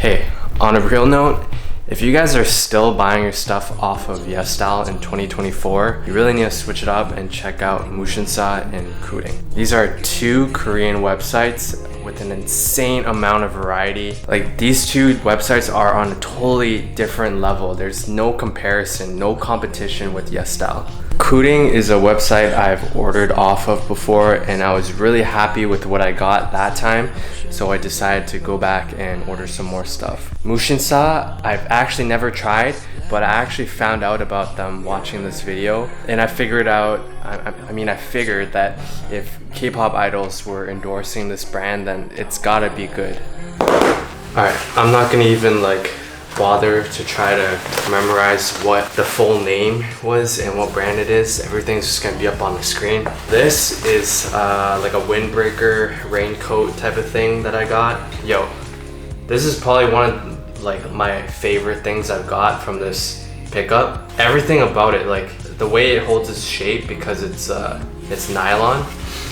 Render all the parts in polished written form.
Hey, on a real note, if you guys are still buying your stuff off of YESSTYLE in 2024, you really need to switch it up and check out MUSINSA and Kooding. These are two Korean websites with an insane amount of variety. Like, these two websites are on a totally different level. There's no comparison, no competition with YESSTYLE. Kooding is a website I've ordered off of before, and I was really happy with what I got that time, so I decided to go back and order some more stuff. MUSINSA, I've actually never tried, but I actually found out about them watching this video, and I figured out, I figured that if K-pop idols were endorsing this brand, then it's gotta be good. Alright, I'm not gonna even bother to try to memorize what the full name was and what brand it is. Everything's just gonna be up on the screen. This is like a windbreaker raincoat type of thing that I got. Yo, this is probably one of my favorite things I've got from this pickup. Everything about it, the way it holds its shape, because it's nylon,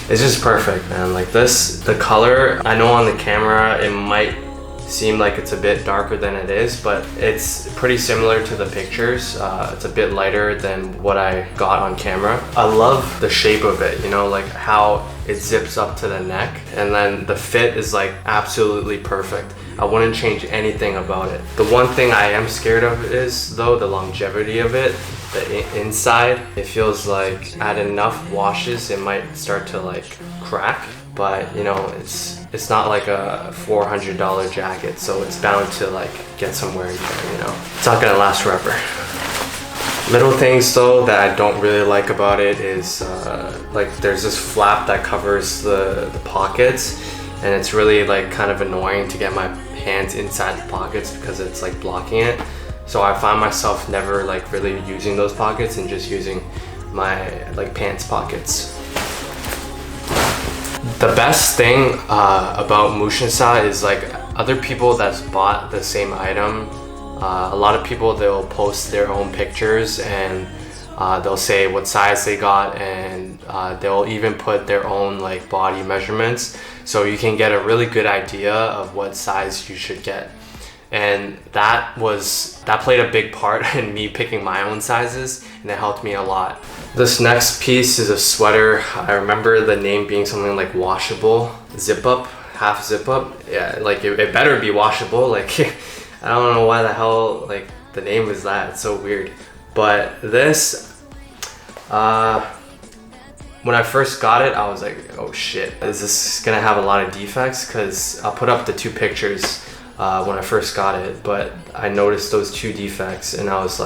it's just perfect, man. The color, I know on the camera it might seem like it's a bit darker than it is, but it's pretty similar to the pictures. It's a bit lighter than what I got on camera. I love the shape of it, you know, how it zips up to the neck, and then the fit is absolutely perfect. I wouldn't change anything about it. The one thing I am scared of is, though, the longevity of it. The inside, it feels like at enough washes it might start to crack, but you know, it's not like a $400 jacket, so it's bound to get some wear and tear, you know. It's not gonna last forever. Little things though that I don't really like about it is there's this flap that covers the pockets, and it's really kind of annoying to get my hands inside the pockets because it's blocking it. So I find myself never really using those pockets and just using my pants pockets. The best thing about MUSINSA is other people that's bought the same item. A lot of people, they'll post their own pictures, and they'll say what size they got, and they'll even put their own body measurements, so you can get a really good idea of what size you should get. And that played a big part in me picking my own sizes, and it helped me a lot. This next piece is a sweater. I remember the name being something like Washable, zip up, half zip up. Yeah, it better be washable. I don't know why the hell the name is that. It's so weird. But this, when I first got it, I was like, oh shit, is this gonna have a lot of defects? Because I'll put up the two pictures when I first got it, but I noticed those two defects, and I was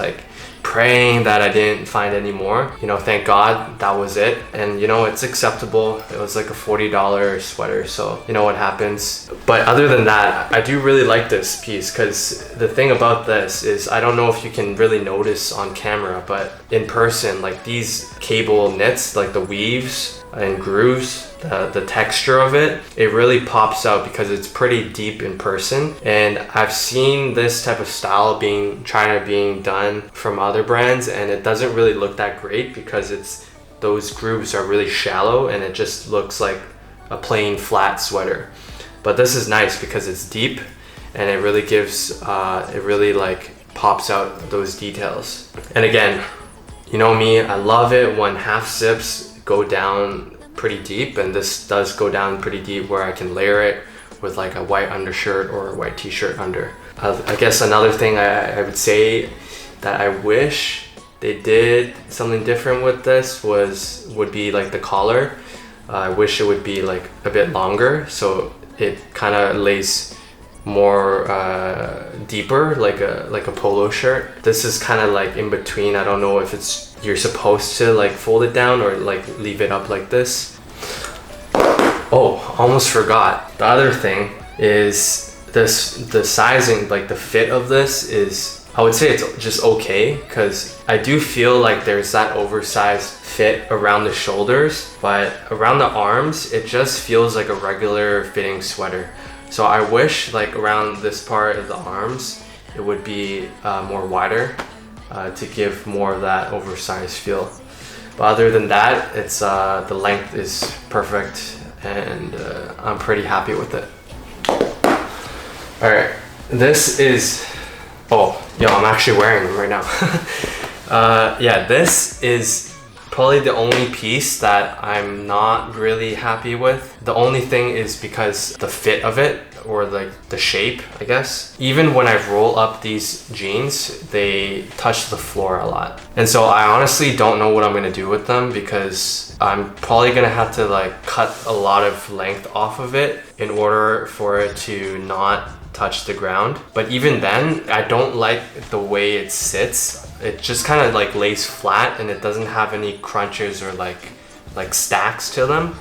praying that I didn't find any more. You know, thank God that was it. And you know, it's acceptable. It was a $40 sweater, so you know what happens. But other than that, I do really like this piece, because the thing about this is, I don't know if you can really notice on camera, but in person, these cable knits, the weaves and grooves, the texture of it really pops out because it's pretty deep in person. And I've seen this type of style being done from other brands, and it doesn't really look that great because those grooves are really shallow, and it just looks like a plain flat sweater. But this is nice because it's deep, and it really gives it really pops out those details. And again, you know me, I love it when half zips go down pretty deep, and this does go down pretty deep where I can layer it with a white undershirt or a white t-shirt under. I guess another thing I would say that I wish they did something different with this would be the collar. I wish it would be a bit longer, so it kind of lays more deeper, like a polo shirt. This is kind of in between. I don't know if you're supposed to fold it down or leave it up like this. Oh, almost forgot. The other thing is the sizing, the fit of this is, I would say it's just okay, because I do feel there's that oversized fit around the shoulders, but around the arms it just feels like a regular fitting sweater. So I wish around this part of the arms it would be more wider to give more of that oversized feel. But other than that, it's the length is perfect, and I'm pretty happy with it. Alright, This is, oh, yo, I'm actually wearing them right now. Yeah, this is probably the only piece that I'm not really happy with. The only thing is because the fit of it, or like the shape, I guess. Even when I roll up these jeans, they touch the floor a lot. And so I honestly don't know what I'm gonna do with them, because I'm probably gonna have to like cut a lot of length off of it in order for it to not touch the ground. But even then, I don't like the way it sits. It just kind of like lays flat, and it doesn't have any crunches or like stacks to them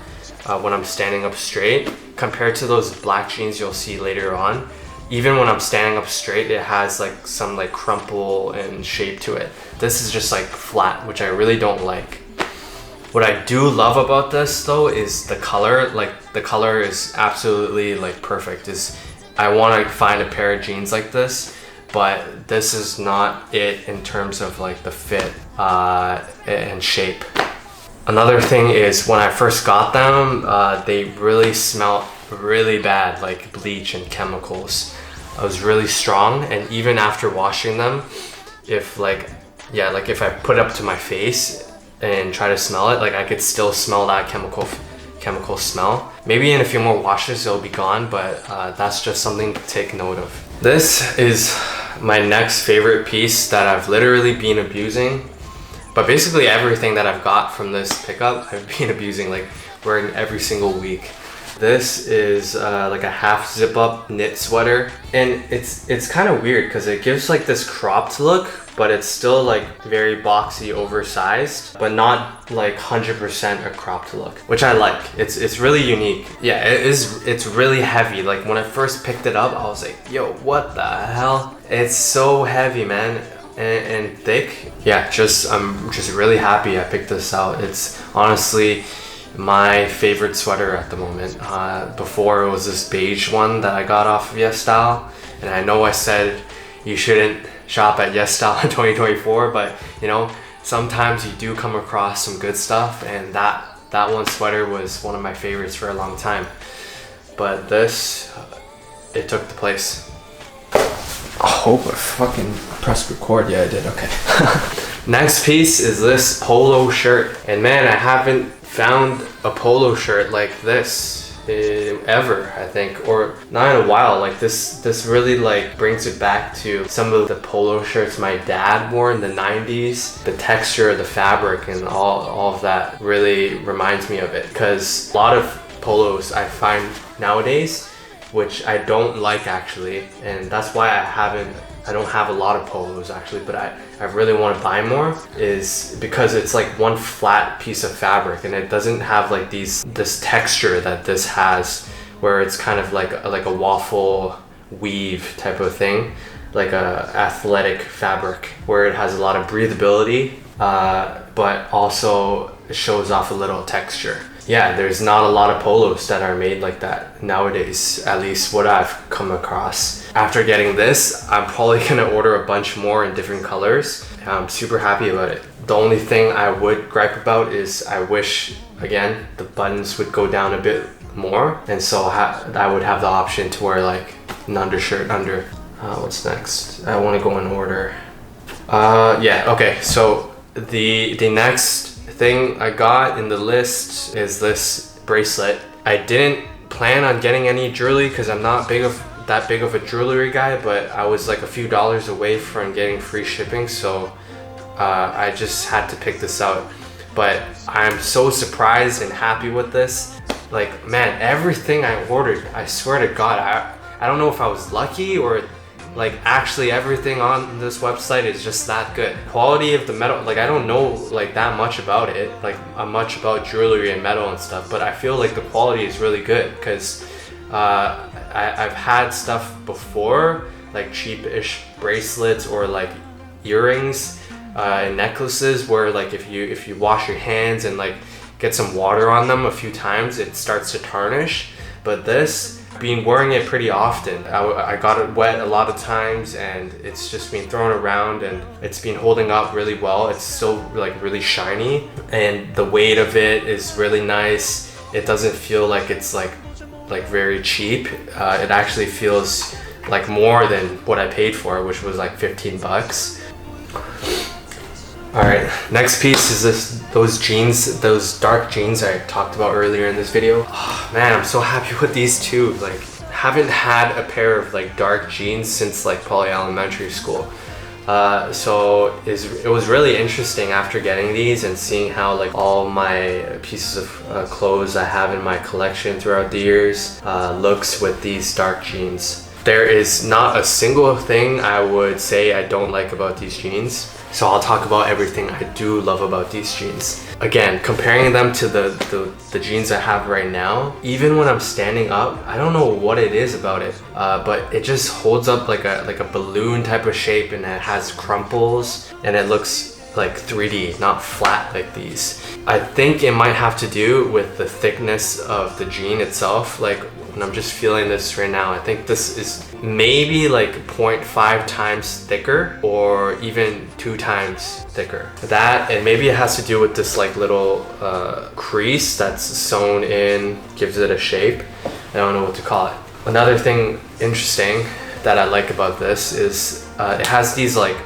when I'm standing up straight. Compared to those black jeans you'll see later on, even when I'm standing up straight, it has like some like crumple and shape to it. This is just like flat, which I really don't like. What I do love about this though is the color. Like the color is absolutely like perfect. I want to find a pair of jeans like this, but this is not it in terms of like the fit and shape. Another thing is when I first got them, they really smelled really bad, like bleach and chemicals. It was really strong, and even after washing them, if if I put it up to my face and try to smell it, like I could still smell that chemical smell. Maybe in a few more washes it'll be gone, but that's just something to take note of. This is my next favorite piece that I've literally been abusing. But basically everything that I've got from this pickup, I've been abusing, like wearing every single week. This is like a half zip up knit sweater, and it's kind of weird because it gives like this cropped look, but it's still like very boxy, oversized, but not like 100% a cropped look, which I like. It's really unique. Yeah, it's really heavy. Like when I first picked it up, I was like, yo, what the hell? It's so heavy, man. And thick. Yeah, I'm just really happy I picked this out. It's honestly my favorite sweater at the moment. Before it was this beige one that I got off of YESSTYLE, and I know I said you shouldn't shop at YESSTYLE in 2024, but you know, sometimes you do come across some good stuff, and that one sweater was one of my favorites for a long time. But this, it took the place. I hope I fucking pressed record. Yeah, I did. Okay. Next piece is this polo shirt, and man, I haven't found a polo shirt like this ever, I think, or not in a while. Like this really like brings it back to some of the polo shirts my dad wore in the 90s. The texture of the fabric and all of that really reminds me of it, because a lot of polos I find nowadays, which I don't like actually, and that's why I don't have a lot of polos actually, but I really want to buy more, is because it's like one flat piece of fabric, and it doesn't have like this texture that this has, where it's kind of like a waffle weave type of thing, like a athletic fabric, where it has a lot of breathability, but also shows off a little texture. Yeah, there's not a lot of polos that are made like that nowadays, at least what I've come across. After getting this, I'm probably gonna order a bunch more in different colors. I'm super happy about it. The only thing I would gripe about is I wish, again, the buttons would go down a bit more, and so I would have the option to wear like an undershirt under. What's next? I want to go in order. Yeah, okay, so the next thing I got in the list is this bracelet. I didn't plan on getting any jewelry because I'm not that big of a jewelry guy, but I was like a few dollars away from getting free shipping, so I just had to pick this out. But I'm so surprised and happy with this. Like, man, everything I ordered, I swear to God, I don't know if I was lucky or like actually everything on this website is just that good. Quality of the metal, like I don't know like that much about it, like much about jewelry and metal and stuff, but I feel like the quality is really good, because I've had stuff before, like cheap-ish bracelets or like earrings and necklaces, where like if you wash your hands and like get some water on them a few times, it starts to tarnish. But this, been wearing it pretty often. I got it wet a lot of times, and it's just been thrown around, and it's been holding up really well. It's still like really shiny, and the weight of it is really nice. It doesn't feel like it's like very cheap. It actually feels like more than what I paid for, which was like 15 bucks. All right, next piece is those jeans, those dark jeans I talked about earlier in this video. Oh, man, I'm so happy with these two. Like, haven't had a pair of like dark jeans since like probably elementary school. So it was really interesting after getting these and seeing how like all my pieces of clothes I have in my collection throughout the years looks with these dark jeans. There is not a single thing I would say I don't like about these jeans. So I'll talk about everything I do love about these jeans. Again, comparing them to the jeans I have right now, even when I'm standing up, I don't know what it is about it, but it just holds up like a balloon type of shape, and it has crumples, and it looks like 3D, not flat like these. I think it might have to do with the thickness of the jean itself. Like, and I'm just feeling this right now. I think this is maybe like 0.5 times thicker or even 2 times thicker. That, and maybe it has to do with this like little crease that's sewn in, gives it a shape. I don't know what to call it. Another thing interesting that I like about this is it has these like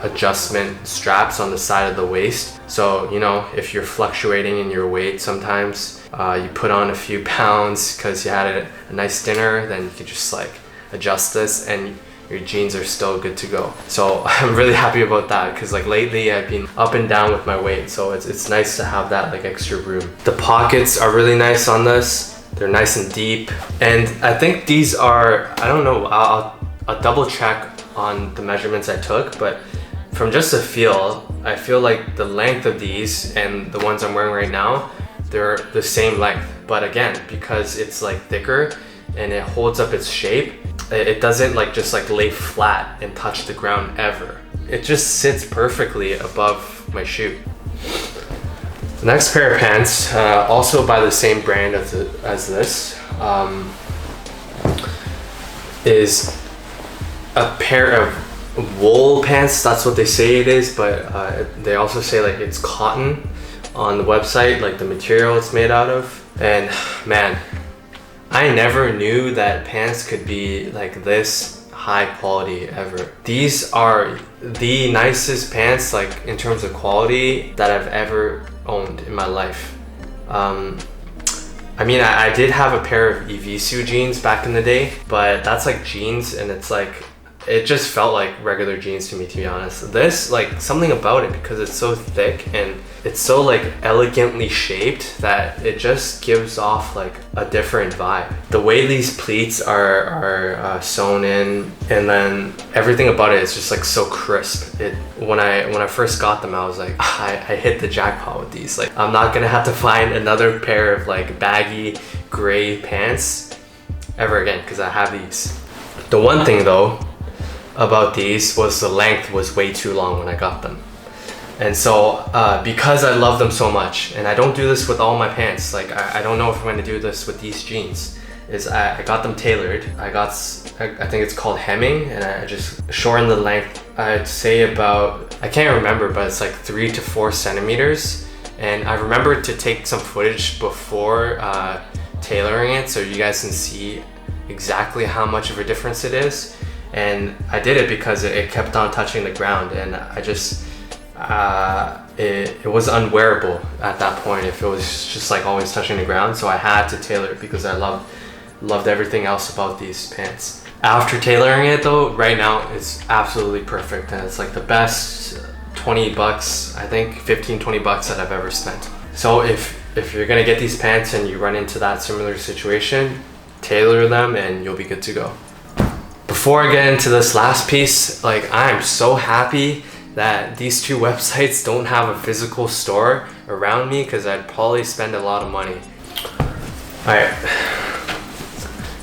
adjustment straps on the side of the waist. So, you know, if you're fluctuating in your weight sometimes, you put on a few pounds because you had a nice dinner, then you could just like adjust this and your jeans are still good to go. So I'm really happy about that because like lately I've been up and down with my weight, so it's nice to have that like extra room. The pockets are really nice on this. They're nice and deep, and I think these are, I don't know, I'll double check on the measurements I took, but from just a feel, I feel like the length of these and the ones I'm wearing right now, they're the same length. But again, because it's like thicker and it holds up its shape, it doesn't like just like lay flat and touch the ground ever. It just sits perfectly above my shoe. The next pair of pants, also by the same brand as this, is a pair of wool pants. That's what they say it is, but they also say like it's cotton on the website, like the material it's made out of. And man, I never knew that pants could be like this high quality ever. These are the nicest pants, like in terms of quality, that I've ever owned in my life. I mean, I did have a pair of Evisu jeans back in the day, but that's like jeans, and it's like, it just felt like regular jeans to me, to be honest. This, like, something about it, because it's so thick and it's so like elegantly shaped, that it just gives off like a different vibe. The way these pleats are sewn in, and then everything about it is just like so crisp. When I first got them, I was like, I hit the jackpot with these. Like, I'm not gonna have to find another pair of like baggy gray pants ever again, because I have these. The one thing though about these was the length was way too long when I got them. And so because I love them so much, and I don't do this with all my pants, like I don't know if I'm going to do this with these jeans, is I got them tailored. I think it's called hemming, and I just shortened the length. I'd say about, I can't remember, but it's like 3 to 4 centimeters. And I remember to take some footage before tailoring it so you guys can see exactly how much of a difference it is. And I did it because it kept on touching the ground, and I just, it was unwearable at that point if it was just like always touching the ground. So I had to tailor it because I loved everything else about these pants. After tailoring it though, right now it's absolutely perfect, and it's like the best 20 bucks, I think 15-20 bucks that I've ever spent. So if you're gonna get these pants and you run into that similar situation, tailor them and you'll be good to go. Before I get into this last piece, like, I am so happy that these two websites don't have a physical store around me, because I'd probably spend a lot of money. Alright,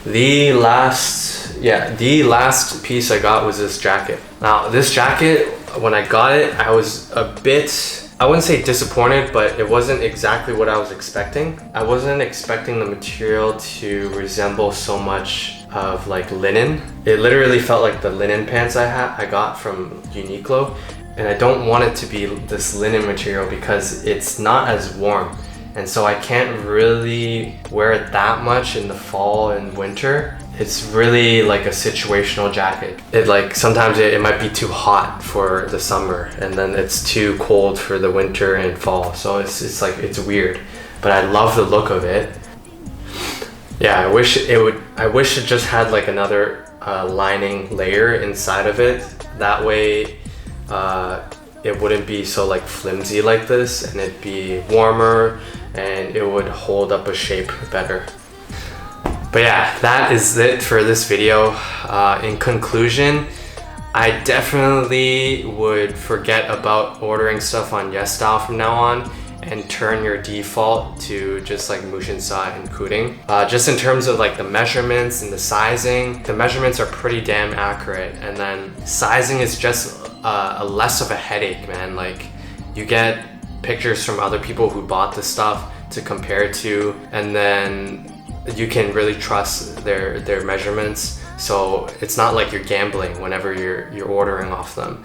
the last piece I got was this jacket. Now this jacket, when I got it, I was a bit, I wouldn't say disappointed, but it wasn't exactly what I was expecting. I wasn't expecting the material to resemble so much of like linen. It literally felt like the linen pants I got from Uniqlo, and I don't want it to be this linen material because it's not as warm, and so I can't really wear it that much in the fall and winter. It's really like a situational jacket. It like sometimes it might be too hot for the summer, and then it's too cold for the winter and fall. So it's like it's weird, but I love the look of it. Yeah, I wish it just had like another lining layer inside of it. That way it wouldn't be so like flimsy like this, and it'd be warmer and it would hold up a shape better. But yeah, that is it for this video. In conclusion, I definitely would forget about ordering stuff on YESSTYLE from now on and turn your default to just like MUSINSA and Kooding. Just in terms of like the measurements and the sizing, the measurements are pretty damn accurate, and then sizing is just a less of a headache, man. Like you get pictures from other people who bought the stuff to compare to, and then you can really trust their measurements. So it's not like you're gambling whenever you're ordering off them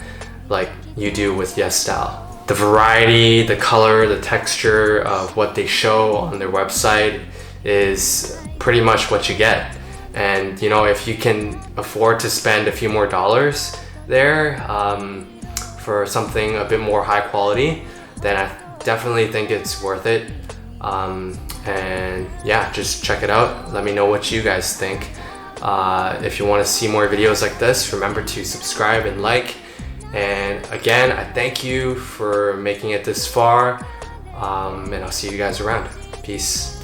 like you do with YESSTYLE. The variety, the color, the texture of what they show on their website is pretty much what you get. And you know, if you can afford to spend a few more dollars there for something a bit more high quality, then I definitely think it's worth it. And yeah, just check it out. Let me know what you guys think. If you want to see more videos like this, remember to subscribe and like. And again, I thank you for making it this far, and I'll see you guys around. Peace.